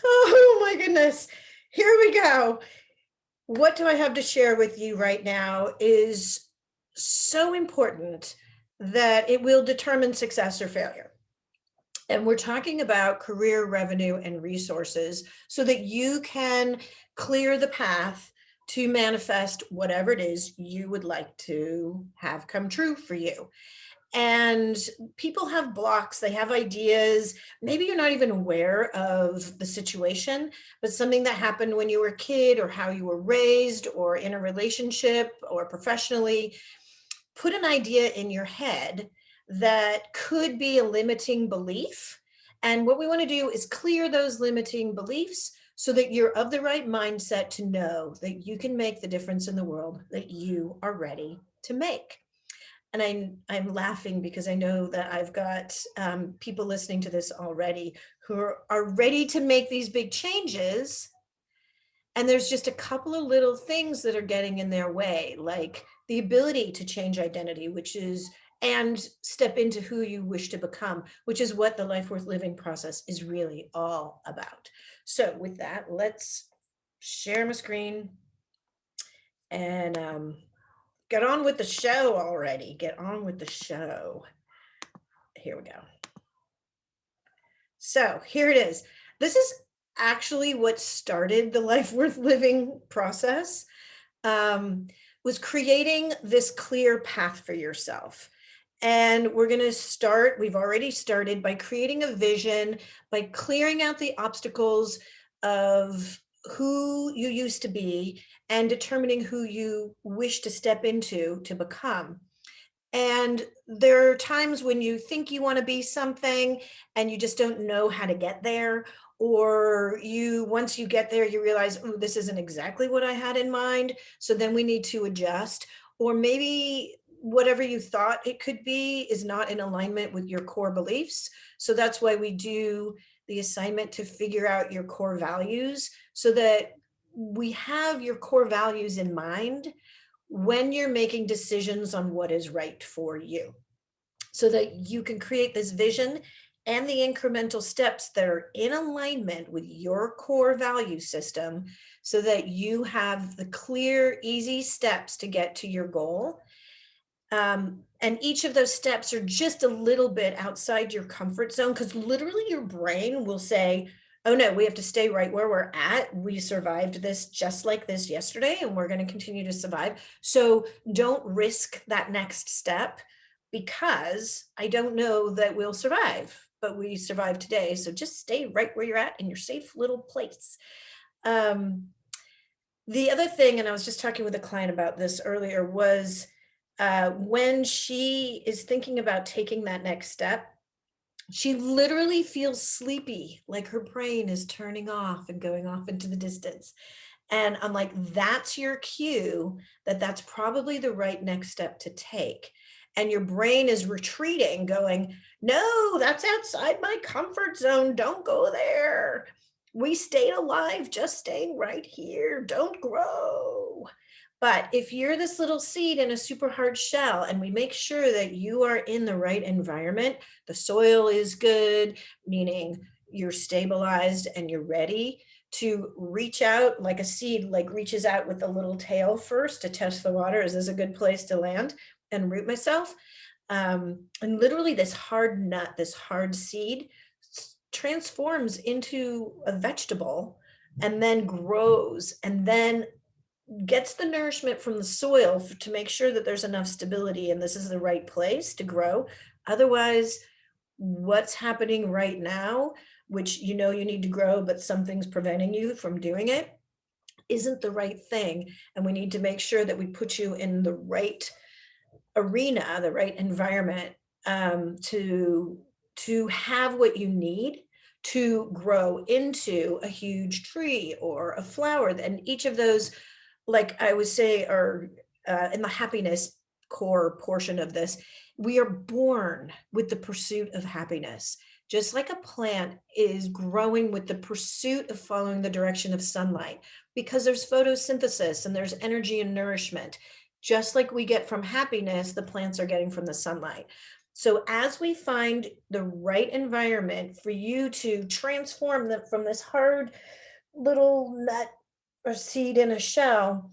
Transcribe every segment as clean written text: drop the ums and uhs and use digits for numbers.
Oh my goodness. Here we go. What do I have to share with you right now is so important that it will determine success or failure. And we're talking about career revenue and resources so that you can clear the path to manifest whatever it is you would like to have come true for you. And people have blocks, they have ideas. Maybe you're not even aware of the situation, but something that happened when you were a kid, or how you were raised, or in a relationship, or professionally, put an idea in your head that could be a limiting belief. And what we want to do is clear those limiting beliefs so that you're of the right mindset to know that you can make the difference in the world that you are ready to make. And I'm laughing because I know that I've got people listening to this already who are ready to make these big changes. And there's just a couple of little things that are getting in their way, like the ability to change identity, which is, and step into who you wish to become, which is what the Life Worth Living process is really all about. So, with that, let's share my screen and get on with the show already. Get on with the show. Here we go. So here it is. This is actually what started the Life Worth Living process, um, was creating this clear path for yourself. And we're going to start, we've already started by creating a vision, by clearing out the obstacles of who you used to be and determining who you wish to step into to become. And there are times when you think you want to be something and you just don't know how to get there. Or once you get there, you realize, oh, this isn't exactly what I had in mind. So then we need to adjust. Or maybe whatever you thought it could be is not in alignment with your core beliefs. So that's why we do the assignment to figure out your core values so that we have your core values in mind when you're making decisions on what is right for you, so that you can create this vision and the incremental steps that are in alignment with your core value system so that you have the clear, easy steps to get to your goal. And each of those steps are just a little bit outside your comfort zone, because literally your brain will say, oh no, we have to stay right where we're at. We survived this just like this yesterday, and we're going to continue to survive. So don't risk that next step, because I don't know that we'll survive, but we survived today. So just stay right where you're at in your safe little place. Um, the other thing, and I was just talking with a client about this earlier, was when she is thinking about taking that next step, she literally feels sleepy, like her brain is turning off and going off into the distance. And I'm like, that's your cue that that's probably the right next step to take. And your brain is retreating, going, no, that's outside my comfort zone. Don't go there. We stayed alive just staying right here. Don't grow. But if you're this little seed in a super hard shell, and we make sure that you are in the right environment, the soil is good, meaning you're stabilized and you're ready to reach out like a seed, like reaches out with a little tail first to test the water. Is this a good place to land and root myself? And literally this hard nut, this hard seed transforms into a vegetable and then grows and then gets the nourishment from the soil to make sure that there's enough stability and this is the right place to grow. Otherwise, what's happening right now, which you know you need to grow, but something's preventing you from doing it, isn't the right thing. And we need to make sure that we put you in the right arena, the right environment, to have what you need to grow into a huge tree or a flower. And each of those, like I would say, are in the happiness core portion of this. We are born with the pursuit of happiness, just like a plant is growing with the pursuit of following the direction of sunlight, because there's photosynthesis and there's energy and nourishment. Just like we get from happiness, the plants are getting from the sunlight. So as we find the right environment for you to transform them from this hard little nut or seed in a shell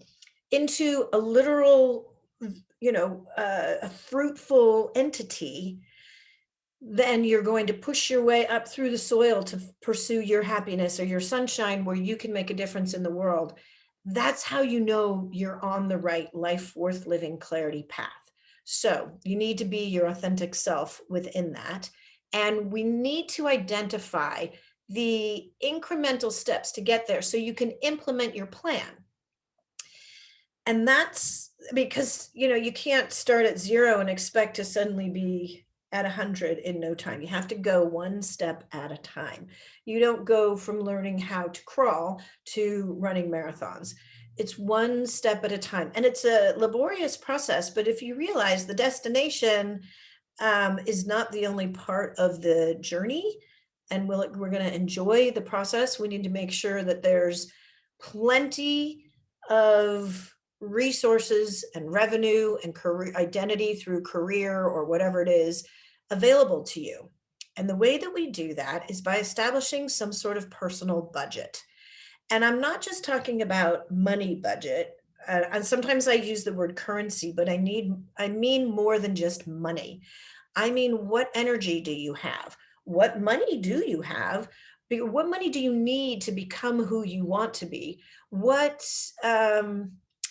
into a literal, a fruitful entity, then you're going to push your way up through the soil to pursue your happiness or your sunshine where you can make a difference in the world. That's how you know you're on the right life worth living clarity path. So you need to be your authentic self within that. And we need to identify the incremental steps to get there so you can implement your plan. And that's because, you can't start at 0 and expect to suddenly be at 100 in no time. You have to go one step at a time. You don't go from learning how to crawl to running marathons. It's one step at a time. And it's a laborious process, but if you realize the destination is not the only part of the journey, and we're going to enjoy the process, we need to make sure that there's plenty of resources and revenue and career identity through career or whatever it is available to you. And the way that we do that is by establishing some sort of personal budget. And I'm not just talking about money budget. And sometimes I use the word currency, but I mean more than just money. I mean, what energy do you have? What money do you have? What money do you need to become who you want to be? What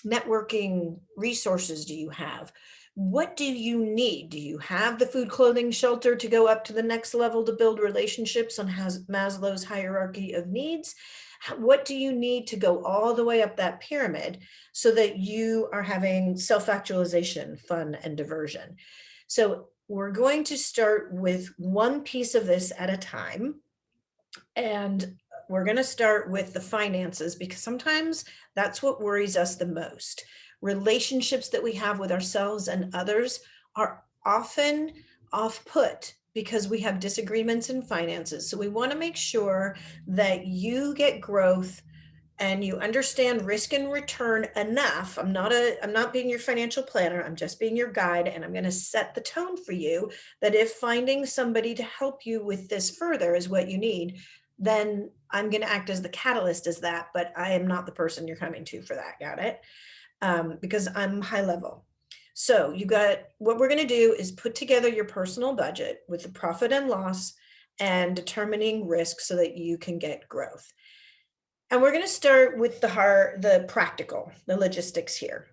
networking resources do you have? What do you need? Do you have the food, clothing, shelter to go up to the next level to build relationships on Maslow's hierarchy of needs? What do you need to go all the way up that pyramid so that you are having self-actualization, fun, and diversion? So we're going to start with one piece of this at a time. And we're going to start with the finances because sometimes that's what worries us the most. Relationships that we have with ourselves and others are often off put because we have disagreements in finances. So we want to make sure that you get growth and you understand risk and return enough. I'm not being your financial planner. I'm just being your guide. And I'm going to set the tone for you that if finding somebody to help you with this further is what you need, then I'm going to act as the catalyst as that, but I am not the person you're coming to for that. Got it? Because I'm high level. So what we're going to do is put together your personal budget with the profit and loss and determining risk so that you can get growth. And we're going to start with the practical, the logistics here.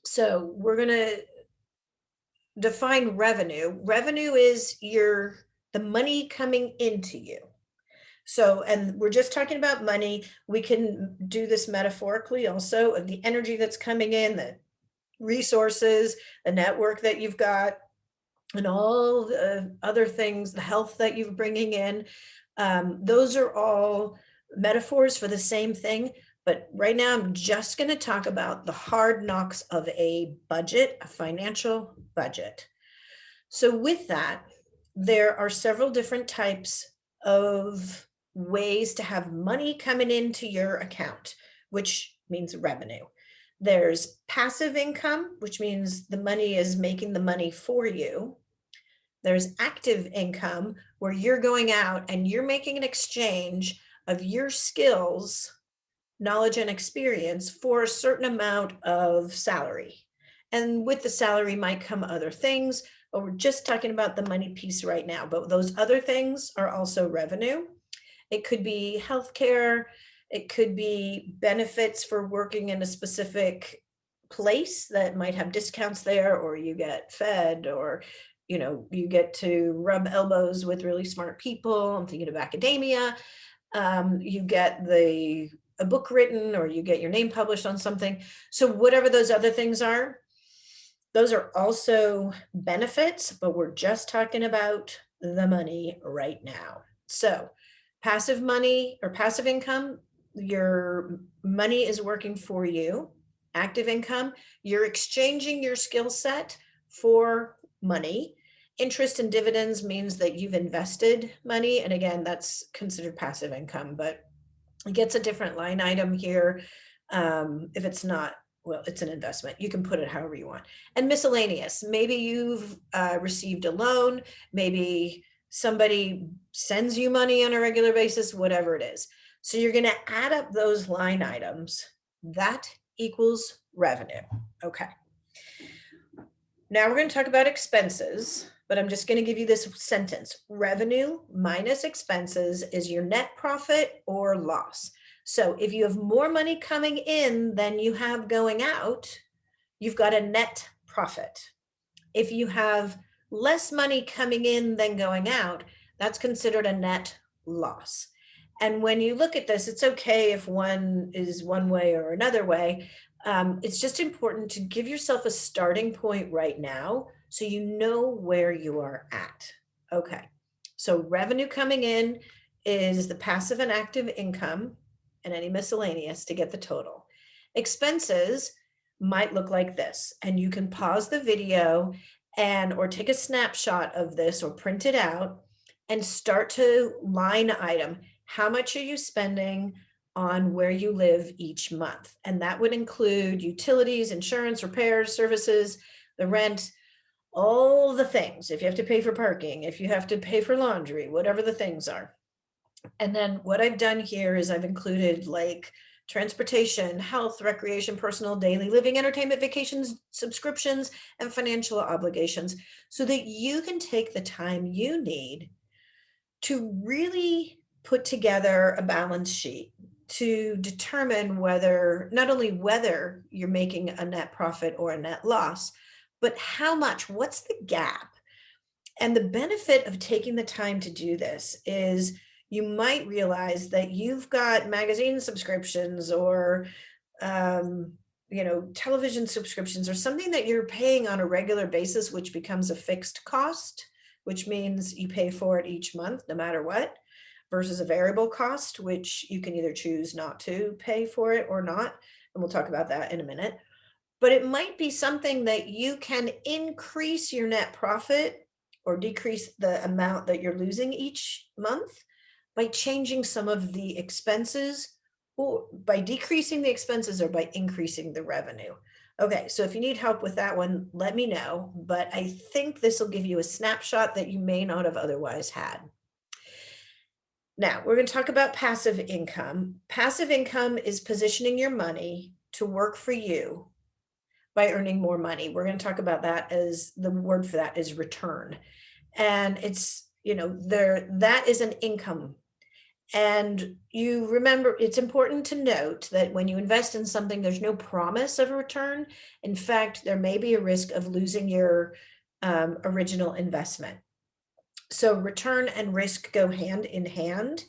So we're going to define revenue. Revenue is the money coming into you. So, and we're just talking about money. We can do this metaphorically also of the energy that's coming in, the resources, the network that you've got, and all the other things, the health that you're bringing in. Those are all metaphors for the same thing. But right now, I'm just going to talk about the hard knocks of a budget, a financial budget. So with that, there are several different types of ways to have money coming into your account, which means revenue. There's passive income, which means the money is making the money for you. There's active income, where you're going out and you're making an exchange of your skills, knowledge, and experience for a certain amount of salary. And with the salary might come other things, but we're just talking about the money piece right now. But those other things are also revenue. It could be healthcare. It could be benefits for working in a specific place that might have discounts there, or you get fed, or you get to rub elbows with really smart people. I'm thinking of academia. You get a book written, or you get your name published on something. So whatever those other things are, those are also benefits, but we're just talking about the money right now. So passive money or passive income, your money is working for you. Active income, you're exchanging your skill set for money. Interest and dividends means that you've invested money. And again, that's considered passive income, but it gets a different line item here if it's not well, it's an investment. You can put it however you want. And miscellaneous, maybe you've received a loan, maybe somebody sends you money on a regular basis, whatever it is. So you're going to add up those line items. That equals revenue. Okay. Now we're going to talk about expenses, but I'm just going to give you this sentence. Revenue minus expenses is your net profit or loss. So if you have more money coming in than you have going out, you've got a net profit. If you have less money coming in than going out, that's considered a net loss. And when you look at this, it's okay if one is one way or another way. It's just important to give yourself a starting point right now so you know where you are at. Okay, so revenue coming in is the passive and active income and any miscellaneous to get the total. Expenses might look like this, and you can pause the video and or take a snapshot of this or print it out and start to line item. How much are you spending on where you live each month? And that would include utilities, insurance, repairs, services, the rent, all the things. If you have to pay for parking, if you have to pay for laundry, whatever the things are. And then what I've done here is I've included like transportation, health, recreation, personal, daily living, entertainment, vacations, subscriptions, and financial obligations so that you can take the time you need to really put together a balance sheet to determine whether, not only whether you're making a net profit or a net loss, but how much, what's the gap? And the benefit of taking the time to do this is you might realize that you've got magazine subscriptions or television subscriptions or something that you're paying on a regular basis, which becomes a fixed cost, which means you pay for it each month no matter what, versus a variable cost, which you can either choose not to pay for it or not. And we'll talk about that in a minute. But it might be something that you can increase your net profit or decrease the amount that you're losing each month by changing some of the expenses, or by decreasing the expenses or by increasing the revenue. Okay, so if you need help with that one, let me know, but I think this will give you a snapshot that you may not have otherwise had. Now, we're going to talk about passive income. Passive income is positioning your money to work for you by earning more money. We're going to talk about that, as the word for that is return. And it's, that is an income. And you remember, it's important to note that when you invest in something, there's no promise of a return. In fact, there may be a risk of losing your original investment. So return and risk go hand in hand.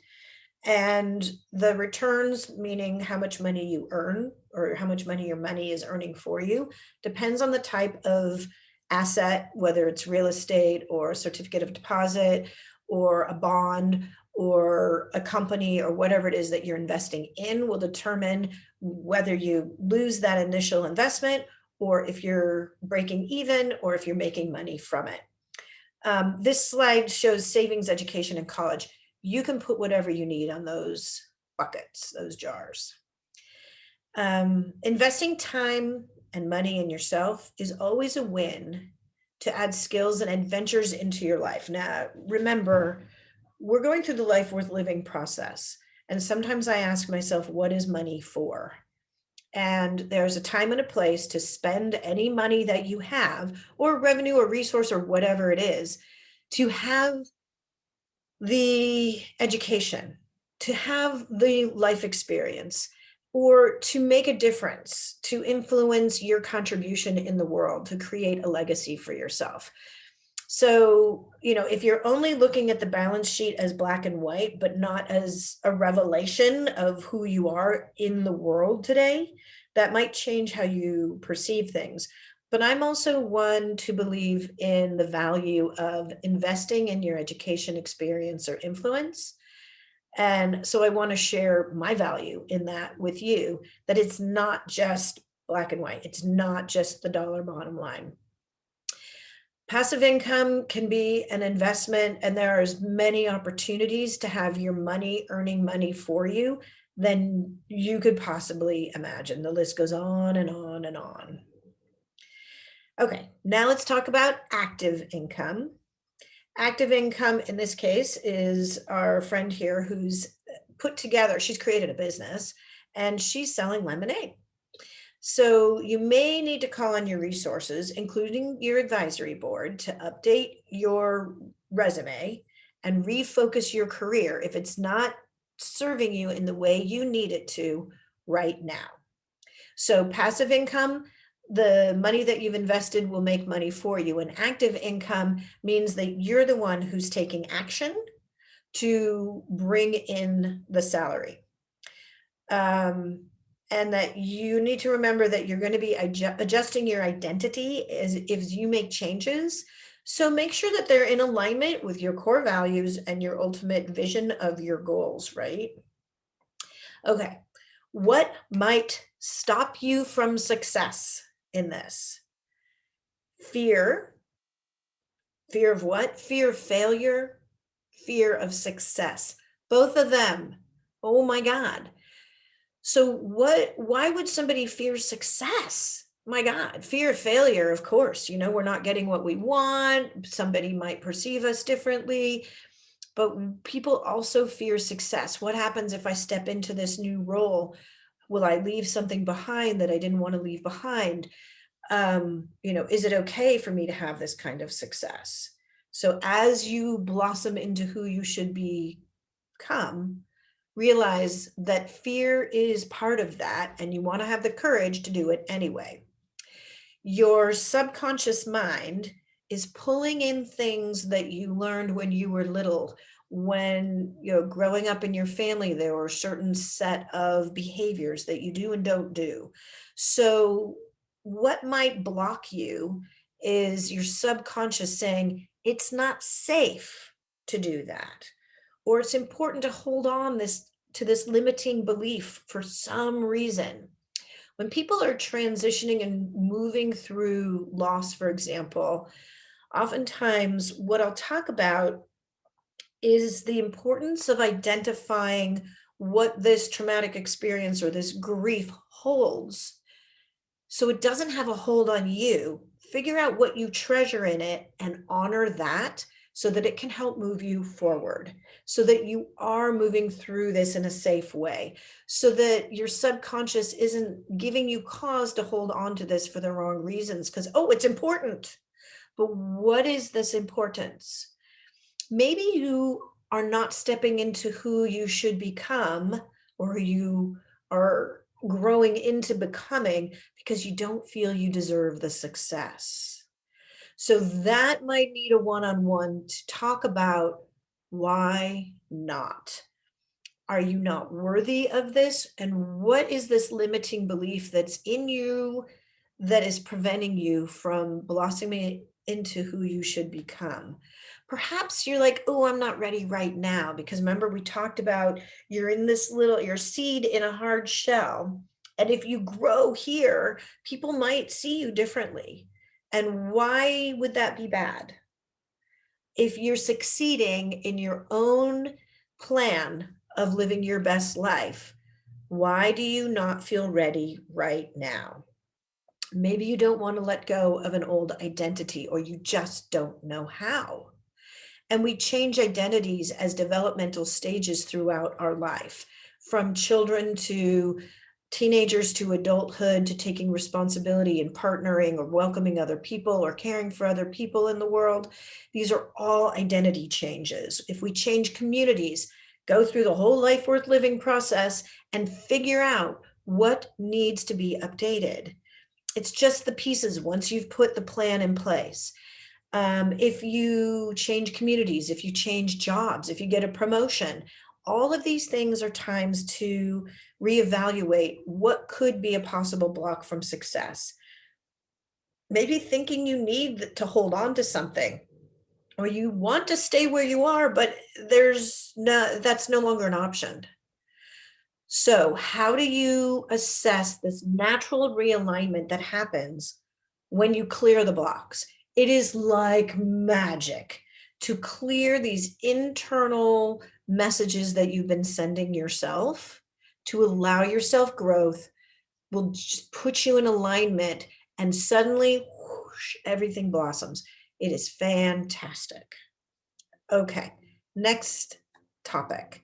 And the returns, meaning how much money you earn or how much money your money is earning for you, depends on the type of asset, whether it's real estate or a certificate of deposit or a bond or a company or whatever it is that you're investing in, will determine whether you lose that initial investment or if you're breaking even or if you're making money from it. This slide shows savings, education, and college. You can put whatever you need on those buckets, those jars. Investing time and money in yourself is always a win to add skills and adventures into your life. Now, remember, we're going through the life worth living process. And sometimes I ask myself, what is money for? And there's a time and a place to spend any money that you have, or revenue or resource or whatever it is, to have the education, to have the life experience, or to make a difference, to influence your contribution in the world, to create a legacy for yourself. So, if you're only looking at the balance sheet as black and white, but not as a revelation of who you are in the world today, that might change how you perceive things. But I'm also one to believe in the value of investing in your education, experience, or influence. And so I want to share my value in that with you, that it's not just black and white. It's not just the dollar bottom line. Passive income can be an investment, and there are as many opportunities to have your money earning money for you than you could possibly imagine. The list goes on and on and on. Okay, now let's talk about active income. Active income in this case is our friend here who's put together, she's created a business and she's selling lemonade. So you may need to call on your resources, including your advisory board, to update your resume and refocus your career if it's not serving you in the way you need it to right now. So passive income, the money that you've invested will make money for you. And active income means that you're the one who's taking action to bring in the salary. And that you need to remember that you're going to be adjusting your identity as if you make changes. So make sure that they're in alignment with your core values and your ultimate vision of your goals, right? Okay, what might stop you from success in this? Fear. Fear of what? Fear of failure, fear of success. Both of them. Oh my God. So why would somebody fear success? My God, fear of failure, of course, we're not getting what we want. Somebody might perceive us differently, but people also fear success. What happens if I step into this new role? Will I leave something behind that I didn't want to leave behind? Is it okay for me to have this kind of success? So as you blossom into who you should become, realize that fear is part of that, and you want to have the courage to do it anyway. Your subconscious mind is pulling in things that you learned when you were little. When growing up in your family, there were a certain set of behaviors that you do and don't do. So what might block you is your subconscious saying it's not safe to do that, or it's important to hold on to this limiting belief for some reason. When people are transitioning and moving through loss, for example, oftentimes what I'll talk about is the importance of identifying what this traumatic experience or this grief holds, so it doesn't have a hold on you. Figure out what you treasure in it and honor that, so that it can help move you forward, so that you are moving through this in a safe way, so that your subconscious isn't giving you cause to hold on to this for the wrong reasons. Because, oh, it's important. But what is this importance? Maybe you are not stepping into who you should become, or you are growing into becoming because you don't feel you deserve the success. So that might need a one-on-one to talk about why not. Are you not worthy of this? And what is this limiting belief that's in you that is preventing you from blossoming into who you should become? Perhaps you're like, oh, I'm not ready right now. Because remember, we talked about you're in this your seed in a hard shell. And if you grow here, people might see you differently. And why would that be bad? If you're succeeding in your own plan of living your best life, why do you not feel ready right now? Maybe you don't want to let go of an old identity, or you just don't know how. And we change identities as developmental stages throughout our life, from children to teenagers to adulthood, to taking responsibility and partnering or welcoming other people or caring for other people in the world. These are all identity changes. If we change communities, go through the whole life worth living process and figure out what needs to be updated. It's just the pieces once you've put the plan in place. If you change communities, if you change jobs, if you get a promotion, all of these things are times to reevaluate what could be a possible block from success. Maybe thinking you need to hold on to something, or you want to stay where you are, but that's no longer an option. So how do you assess this natural realignment that happens when you clear the blocks? It is like magic to clear these internal messages that you've been sending yourself to allow yourself growth will just put you in alignment and suddenly whoosh, everything blossoms. It is fantastic. Okay, next topic.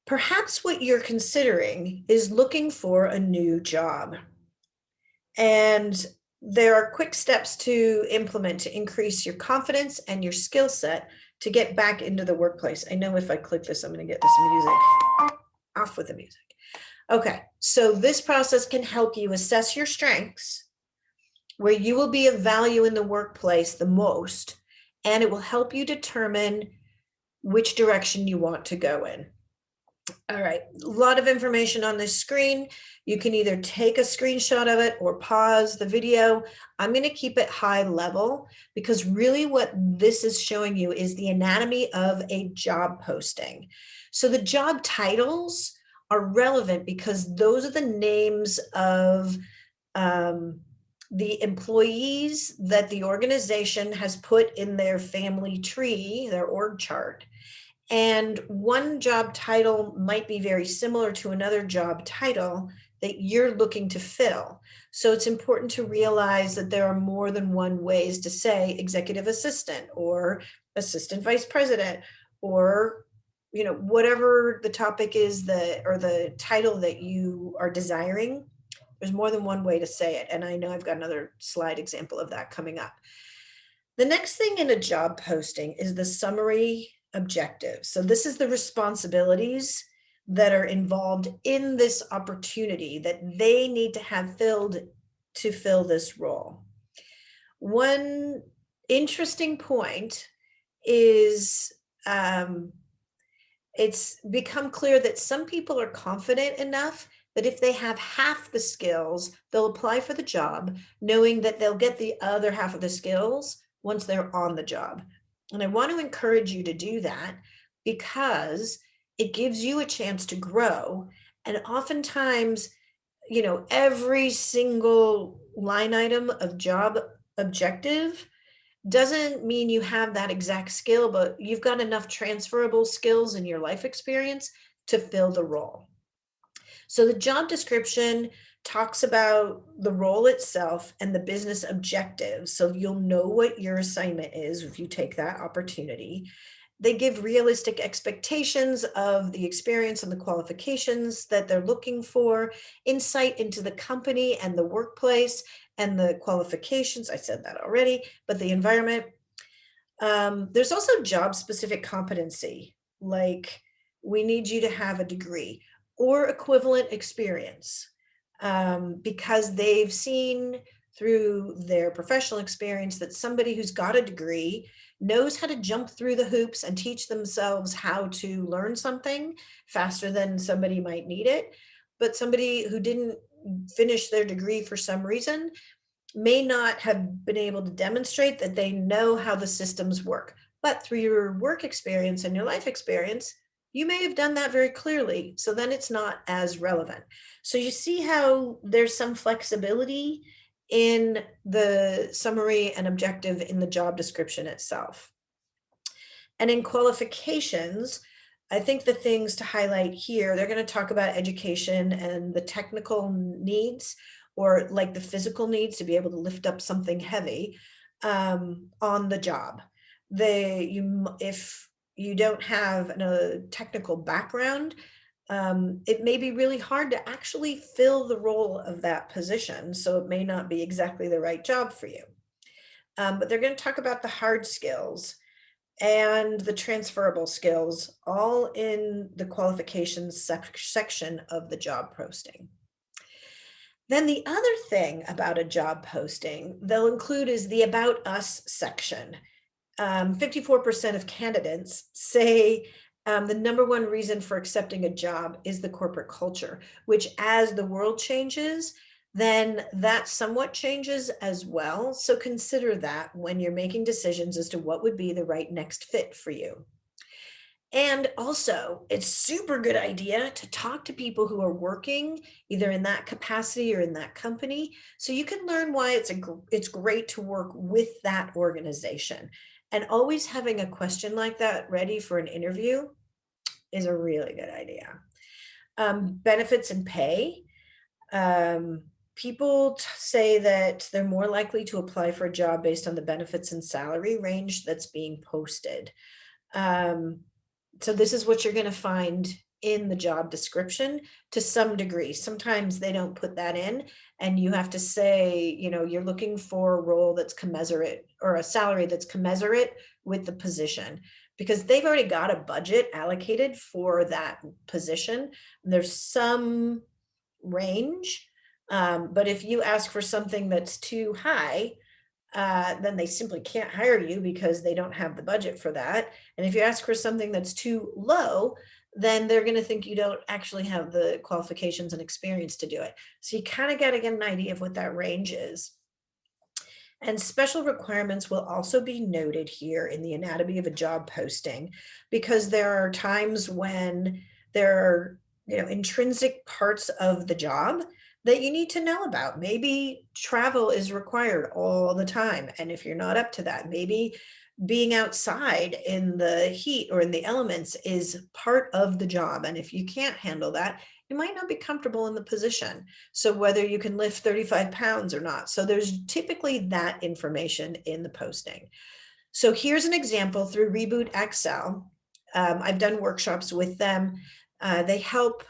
Perhaps what you're considering is looking for a new job. And there are quick steps to implement to increase your confidence and your skill set to get back into the workplace. I know if I click this, I'm going to get this music. Off with the music. Okay, so this process can help you assess your strengths, where you will be of value in the workplace the most, and it will help you determine which direction you want to go in. All right, a lot of information on this screen. You can either take a screenshot of it or pause the video. I'm going to keep it high level because really what this is showing you is the anatomy of a job posting. So the job titles are relevant because those are the names of the employees that the organization has put in their family tree, their org chart. And one job title might be very similar to another job title that you're looking to fill. So it's important to realize that there are more than one ways to say executive assistant or assistant vice president or whatever the topic is or the title that you are desiring. There's more than one way to say it. And I know I've got another slide example of that coming up. The next thing in a job posting is the summary objectives. So this is the responsibilities that are involved in this opportunity that they need to have filled to fill this role. One interesting point is it's become clear that some people are confident enough that if they have half the skills, they'll apply for the job, knowing that they'll get the other half of the skills once they're on the job. And I want to encourage you to do that because it gives you a chance to grow. And oftentimes, every single line item of job objective doesn't mean you have that exact skill, but you've got enough transferable skills in your life experience to fill the role. So the job description talks about the role itself and the business objectives. So you'll know what your assignment is if you take that opportunity. They give realistic expectations of the experience and the qualifications that they're looking for, insight into the company and the workplace and the qualifications. I said that already, but the environment. There's also job specific competency, like we need you to have a degree or equivalent experience. Because they've seen through their professional experience that somebody who's got a degree knows how to jump through the hoops and teach themselves how to learn something faster than somebody might need it. But somebody who didn't finish their degree for some reason may not have been able to demonstrate that they know how the systems work. But through your work experience and your life experience, you may have done that very clearly. So then it's not as relevant. So you see how there's some flexibility in the summary and objective in the job description itself. And in qualifications, I think the things to highlight here, they're going to talk about education and the technical needs or like the physical needs to be able to lift up something heavy on the job. If you don't have a technical background, it may be really hard to actually fill the role of that position. So it may not be exactly the right job for you. But they're going to talk about the hard skills and the transferable skills, all in the qualifications section of the job posting. Then the other thing about a job posting they'll include is the About Us section. 54% of candidates say the number one reason for accepting a job is the corporate culture, which as the world changes, then that somewhat changes as well. So consider that when you're making decisions as to what would be the right next fit for you. And also, it's super good idea to talk to people who are working either in that capacity or in that company, so you can learn why it's great to work with that organization. And always having a question like that ready for an interview is a really good idea. Benefits and pay. Um, People say that they're more likely to apply for a job based on the benefits and salary range that's being posted. Um, so this is what you're going to find in the job description to some degree. Sometimes they don't put that in, and you have to say, you're looking for a role that's commensurate or a salary that's commensurate with the position, because they've already got a budget allocated for that position. There's some range, but if you ask for something that's too high, then they simply can't hire you because they don't have the budget for that. And if you ask for something that's too low, then they're going to think you don't actually have the qualifications and experience to do it. So you kind of got to get an idea of what that range is. And special requirements will also be noted here in the anatomy of a job posting, because there are times when there are, intrinsic parts of the job that you need to know about. Maybe travel is required all the time. And if you're not up to that, maybe being outside in the heat or in the elements is part of the job. And if you can't handle that, you might not be comfortable in the position. So whether you can lift 35 pounds or not. So there's typically that information in the posting. So here's an example through Reboot Excel. I've done workshops with them. They help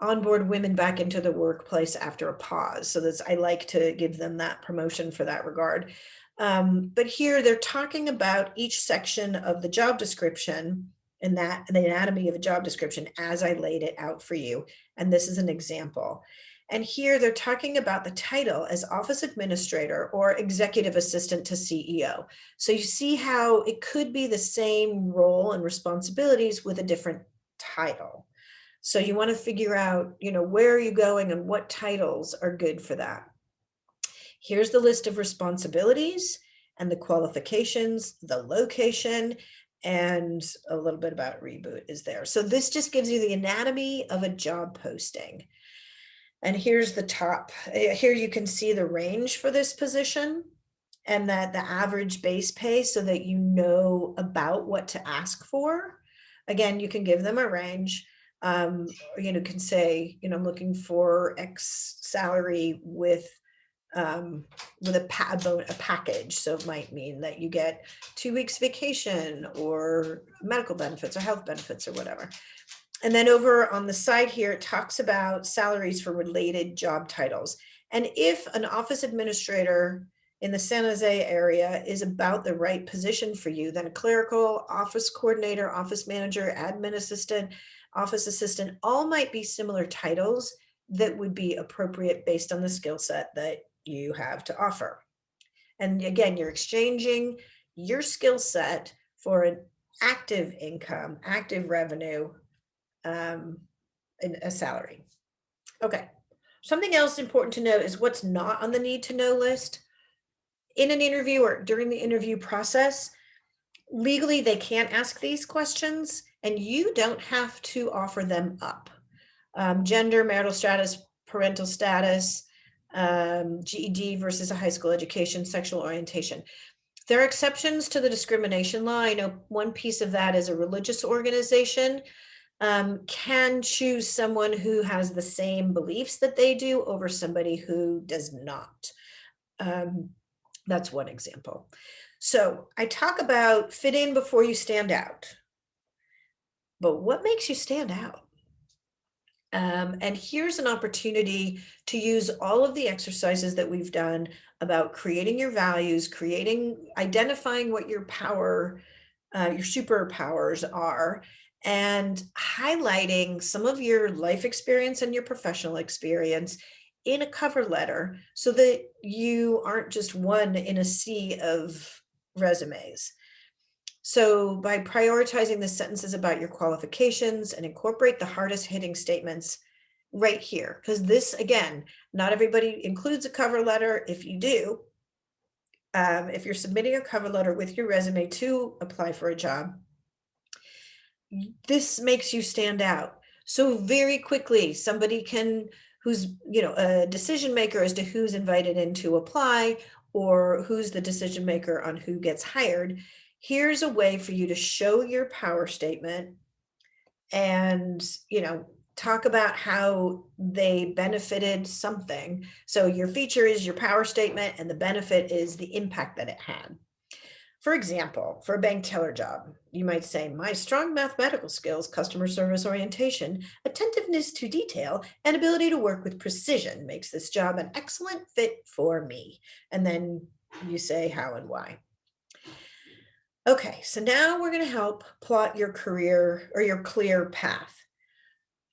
onboard women back into the workplace after a pause. So I like to give them that promotion for that regard. But here they're talking about each section of the job description and that the anatomy of a job description as I laid it out for you. And this is an example. And here they're talking about the title as office administrator or executive assistant to CEO. So you see how it could be the same role and responsibilities with a different title. So you want to figure out, where are you going and what titles are good for that. Here's the list of responsibilities and the qualifications, the location, and a little bit about Reboot is there. So this just gives you the anatomy of a job posting. And here's the top. Here you can see the range for this position and that the average base pay, so that you know about what to ask for. Again, you can give them a range. Can say, I'm looking for X salary with a package. So it might mean that you get 2 weeks vacation or medical benefits or health benefits or whatever. And then over on the side here, it talks about salaries for related job titles. And if an office administrator in the San Jose area is about the right position for you, then a clerical, office coordinator, office manager, admin assistant, office assistant, all might be similar titles that would be appropriate based on the skill set that you have to offer. And again, you're exchanging your skill set for an active income, active revenue, a salary. Okay. Something else important to note is what's not on the need to know list. In an interview or during the interview process, legally they can't ask these questions, and you don't have to offer them up. Gender, marital status, parental status, GED versus a high school education, sexual orientation. There are exceptions to the discrimination law. I know one piece of that is a religious organization can choose someone who has the same beliefs that they do over somebody who does not. That's one example. So I talk about fit in before you stand out. But what makes you stand out? And here's an opportunity to use all of the exercises that we've done about creating your values, identifying what your superpowers are, and highlighting some of your life experience and your professional experience in a cover letter, so that you aren't just one in a sea of resumes. So by prioritizing the sentences about your qualifications and incorporate the hardest hitting statements right here, because this, again, not everybody includes a cover letter. If you do, if you're submitting a cover letter with your resume to apply for a job, this makes you stand out. So very quickly, somebody can, who's, a decision maker as to who's invited in to apply or who's the decision maker on who gets hired. Here's a way for you to show your power statement and, talk about how they benefited something. So your feature is your power statement and the benefit is the impact that it had. For example, for a bank teller job, you might say, my strong mathematical skills, customer service orientation, attentiveness to detail, and ability to work with precision makes this job an excellent fit for me. And then you say how and why. Okay, so now we're going to help plot your career or your clear path.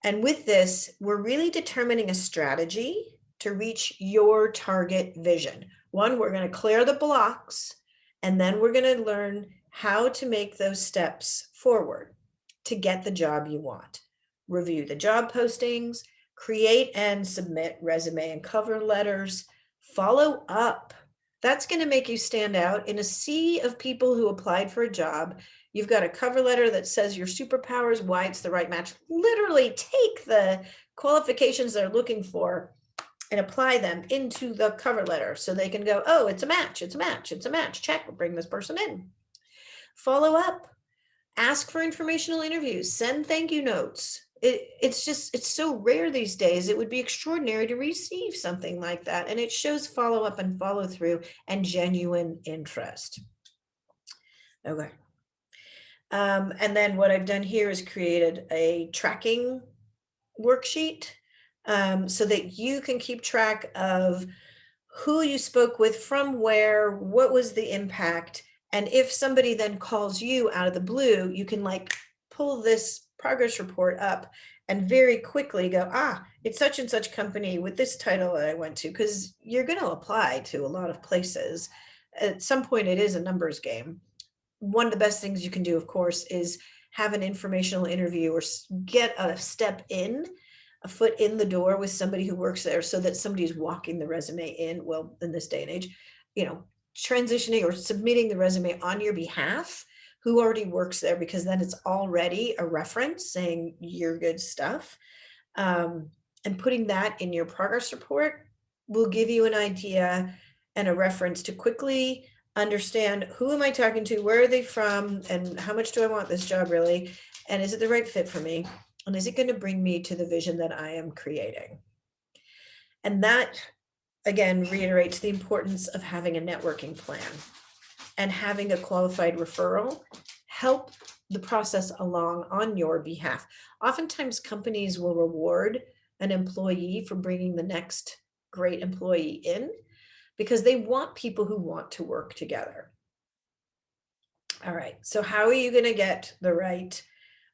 And with this, we're really determining a strategy to reach your target vision. One, we're going to clear the blocks, and then we're going to learn how to make those steps forward to get the job you want. Review the job postings, create and submit resume and cover letters, follow up. That's going to make you stand out in a sea of people who applied for a job. You've got a cover letter that says your superpowers, why it's the right match. Literally take the qualifications they're looking for and apply them into the cover letter so they can go, oh, it's a match, it's a match, it's a match. Check, we'll bring this person in. Follow up, ask for informational interviews, send thank you notes. It's so rare these days. It would be extraordinary to receive something like that. And it shows follow up and follow through and genuine interest. Okay. And then what I've done here is created a tracking worksheet so that you can keep track of who you spoke with, from where, what was the impact. And if somebody then calls you out of the blue, you can pull this progress report up and very quickly go, it's such and such company with this title that I went to, because you're going to apply to a lot of places. At some point, it is a numbers game. One of the best things you can do, of course, is have an informational interview or get a foot in the door with somebody who works there so that somebody's walking the resume in. Well, in this day and age, transitioning or submitting the resume on your behalf, who already works there, because then it's already a reference saying you're good stuff. And putting that in your progress report will give you an idea and a reference to quickly understand, who am I talking to, where are they from, and how much do I want this job really, and is it the right fit for me, and is it going to bring me to the vision that I am creating? And that, again, reiterates the importance of having a networking plan and having a qualified referral help the process along on your behalf. Oftentimes, companies will reward an employee for bringing the next great employee in because they want people who want to work together. All right, so how are you going to get the right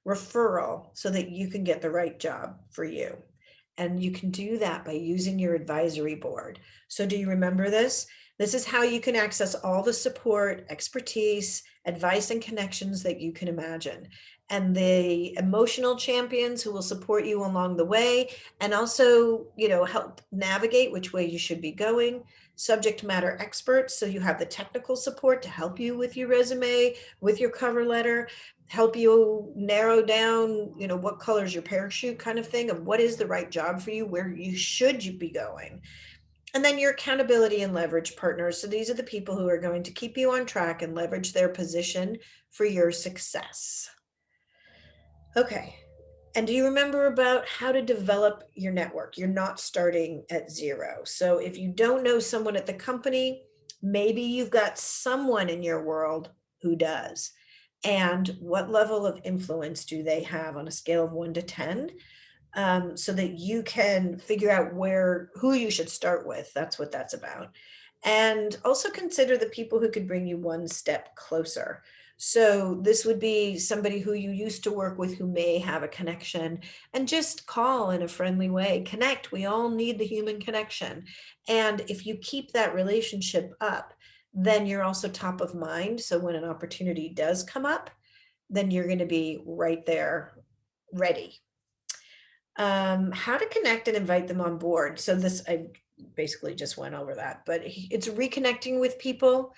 referral so that you can get the right job for you? And you can do that by using your advisory board. So do you remember this? This is how you can access all the support, expertise, advice, and connections that you can imagine. And the emotional champions who will support you along the way and also, help navigate which way you should be going. Subject matter experts, so you have the technical support to help you with your resume, with your cover letter, help you narrow down, what color is your parachute kind of thing, of what is the right job for you, where you should be going. And then your accountability and leverage partners. So these are the people who are going to keep you on track and leverage their position for your success. Okay. And do you remember about how to develop your network? You're not starting at zero. So if you don't know someone at the company, maybe you've got someone in your world who does. And what level of influence do they have on a scale of 1 to 10? So that you can figure out who you should start with. That's what that's about. And also consider the people who could bring you one step closer. So this would be somebody who you used to work with who may have a connection, and just call in a friendly way, connect. We all need the human connection. And if you keep that relationship up, then you're also top of mind. So when an opportunity does come up, then you're going to be right there ready. How to connect and invite them on board. So this, I basically just went over that, but it's reconnecting with people.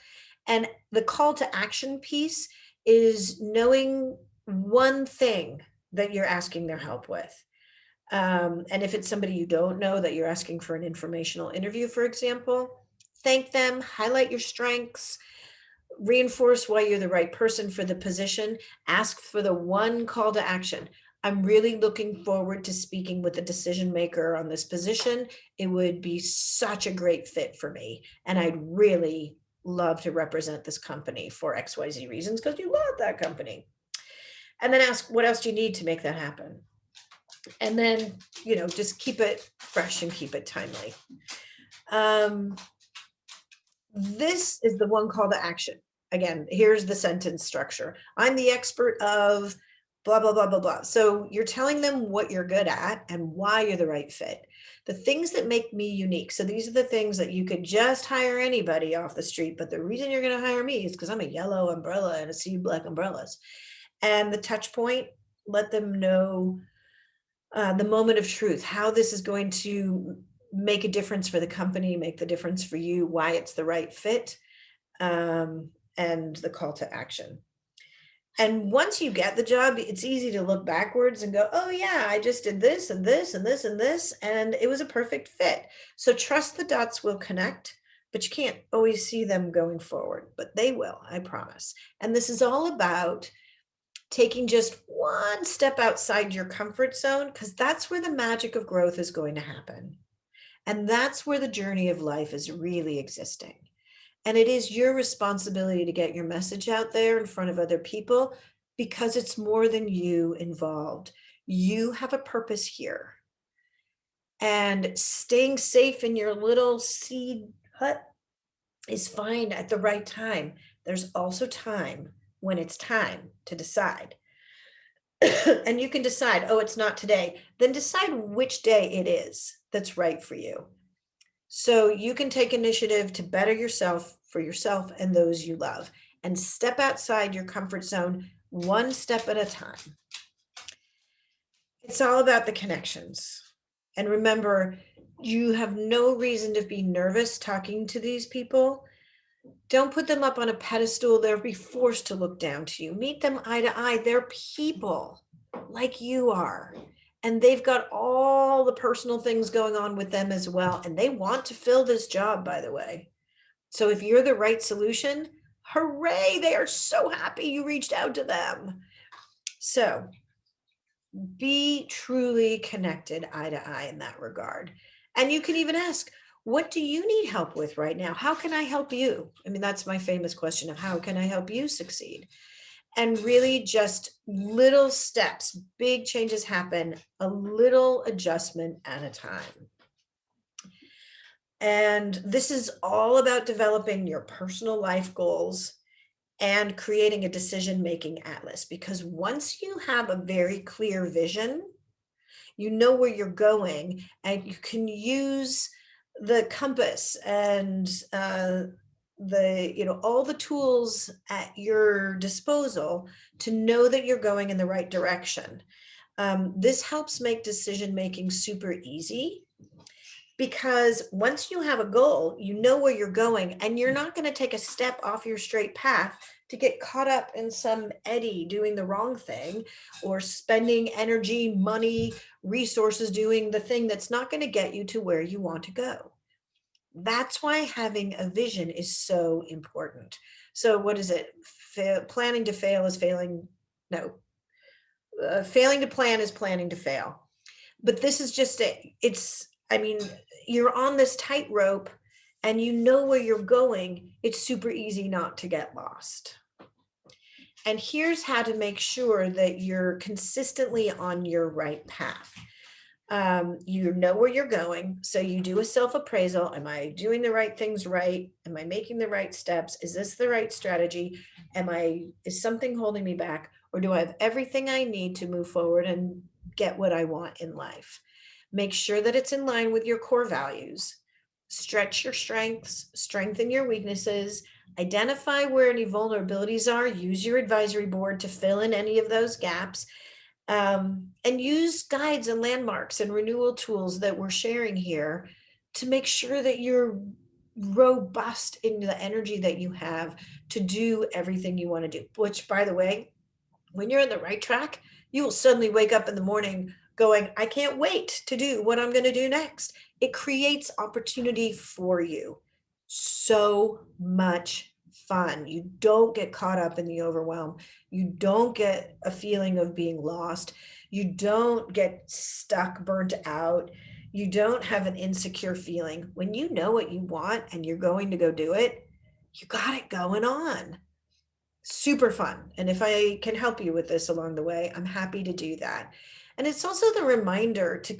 And the call to action piece is knowing one thing that you're asking their help with. And if it's somebody you don't know that you're asking for an informational interview, for example, thank them, highlight your strengths, reinforce why you're the right person for the position, ask for the one call to action. I'm really looking forward to speaking with the decision maker on this position. It would be such a great fit for me. And I'd really love to represent this company for XYZ reasons because you love that company. And then ask, what else do you need to make that happen? And then, just keep it fresh and keep it timely. Um, this is the one call to action. Again, here's the sentence structure. I'm the expert of blah, blah, blah, blah, blah. So you're telling them what you're good at and why you're the right fit. The things that make me unique. So these are the things that you could just hire anybody off the street, but the reason you're going to hire me is because I'm a yellow umbrella and a sea black umbrellas. And the touch point, let them know the moment of truth, how this is going to make a difference for the company, make the difference for you, why it's the right fit, and the call to action. And once you get the job, it's easy to look backwards and go, oh, yeah, I just did this and this and this and this, and it was a perfect fit. So trust the dots will connect, but you can't always see them going forward, but they will, I promise. And this is all about taking just one step outside your comfort zone, because that's where the magic of growth is going to happen. And that's where the journey of life is really existing. And it is your responsibility to get your message out there in front of other people because it's more than you involved. You have a purpose here. And staying safe in your little seed hut is fine at the right time. There's also time when it's time to decide. And you can decide, oh, it's not today. Then decide which day it is that's right for you. So you can take initiative to better yourself for yourself and those you love, and step outside your comfort zone one step at a time. It's all about the connections. And remember, you have no reason to be nervous talking to these people. Don't put them up on a pedestal. They'll be forced to look down to you. Meet them eye to eye. They're people like you are. And they've got all the personal things going on with them as well. And they want to fill this job, by the way. So if you're the right solution, hooray, they are so happy you reached out to them. So be truly connected eye to eye in that regard. And you can even ask, what do you need help with right now? How can I help you? I mean, that's my famous question of how can I help you succeed? And really just little steps, big changes happen, a little adjustment at a time. And this is all about developing your personal life goals and creating a decision-making atlas, because once you have a very clear vision, you know where you're going and you can use the compass and all the tools at your disposal to know that you're going in the right direction. This helps make decision making super easy, because once you have a goal, you know where you're going, and you're not going to take a step off your straight path to get caught up in some eddy doing the wrong thing, or spending energy, money, resources doing the thing that's not going to get you to where you want to go. That's why having a vision is so important. So what is it? Planning to fail is failing. No, failing to plan is planning to fail. But this is just you're on this tightrope and you know where you're going. It's super easy not to get lost. And here's how to make sure that you're consistently on your right path. You know where you're going, so you do a self-appraisal. Am I doing the right things right? Am I making the right steps? Is this the right strategy? Is something holding me back? Or do I have everything I need to move forward and get what I want in life? Make sure that it's in line with your core values. Stretch your strengths, strengthen your weaknesses, identify where any vulnerabilities are, use your advisory board to fill in any of those gaps, and use guides and landmarks and renewal tools that we're sharing here to make sure that you're robust in the energy that you have to do everything you want to do, which, by the way, When you're on the right track, you will suddenly wake up in the morning going, I can't wait to do what I'm going to do next. It creates opportunity for you. So much fun. You don't get caught up in the overwhelm. You don't get a feeling of being lost. You don't get stuck, burnt out. You don't have an insecure feeling. When you know what you want and you're going to go do it, you got it going on. Super fun. And if I can help you with this along the way, I'm happy to do that. And it's also the reminder to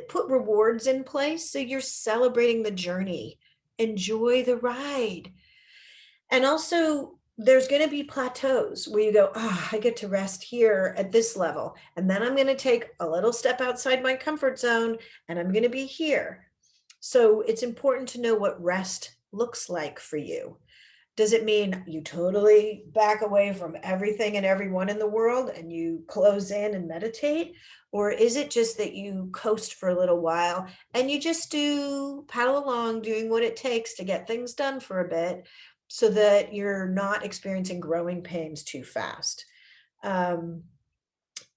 put rewards in place so you're celebrating the journey. Enjoy the ride. And also, there's going to be plateaus where you go, oh, I get to rest here at this level. And then I'm going to take a little step outside my comfort zone and I'm going to be here. So it's important to know what rest looks like for you. Does it mean you totally back away from everything and everyone in the world and you close in and meditate? Or is it just that you coast for a little while and you just do paddle along, doing what it takes to get things done for a bit so that you're not experiencing growing pains too fast? Um,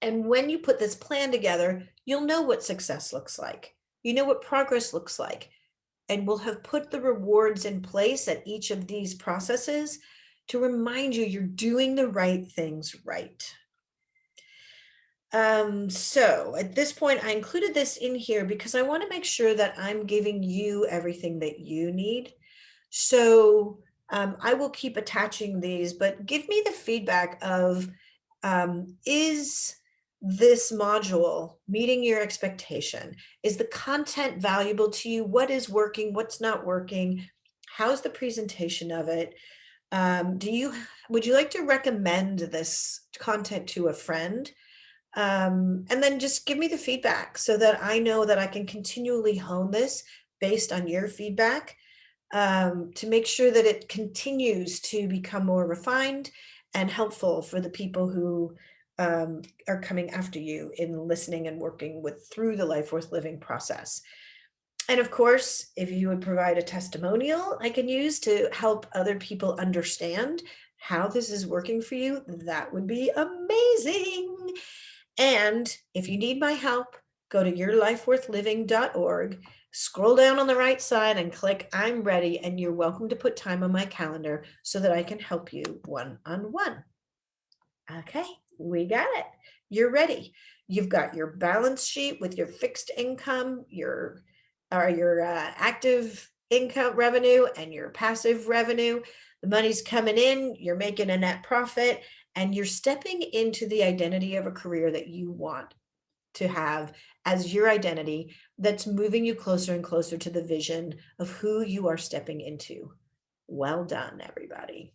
and when you put this plan together, you'll know what success looks like. You know what progress looks like, and we'll have put the rewards in place at each of these processes to remind you you're doing the right things right. So at this point, I included this in here because I want to make sure that I'm giving you everything that you need. So I will keep attaching these, but give me the feedback of is this module meeting your expectation? Is the content valuable to you? What is working? What's not working? How's the presentation of it? Would you like to recommend this content to a friend? And then just give me the feedback so that I know that I can continually hone this based on your feedback, to make sure that it continues to become more refined and helpful for the people who are coming after you in listening and working with through the Life Worth Living process. And of course, if you would provide a testimonial I can use to help other people understand how this is working for you, that would be amazing. And if you need my help, go to yourlifeworthliving.org, scroll down on the right side and click I'm ready, and you're welcome to put time on my calendar so that I can help you one-on-one. Okay, we got it. You're ready. You've got your balance sheet with your fixed income, your active income revenue and your passive revenue. The money's coming in, you're making a net profit, and you're stepping into the identity of a career that you want to have as your identity that's moving you closer and closer to the vision of who you are stepping into. Well done, everybody.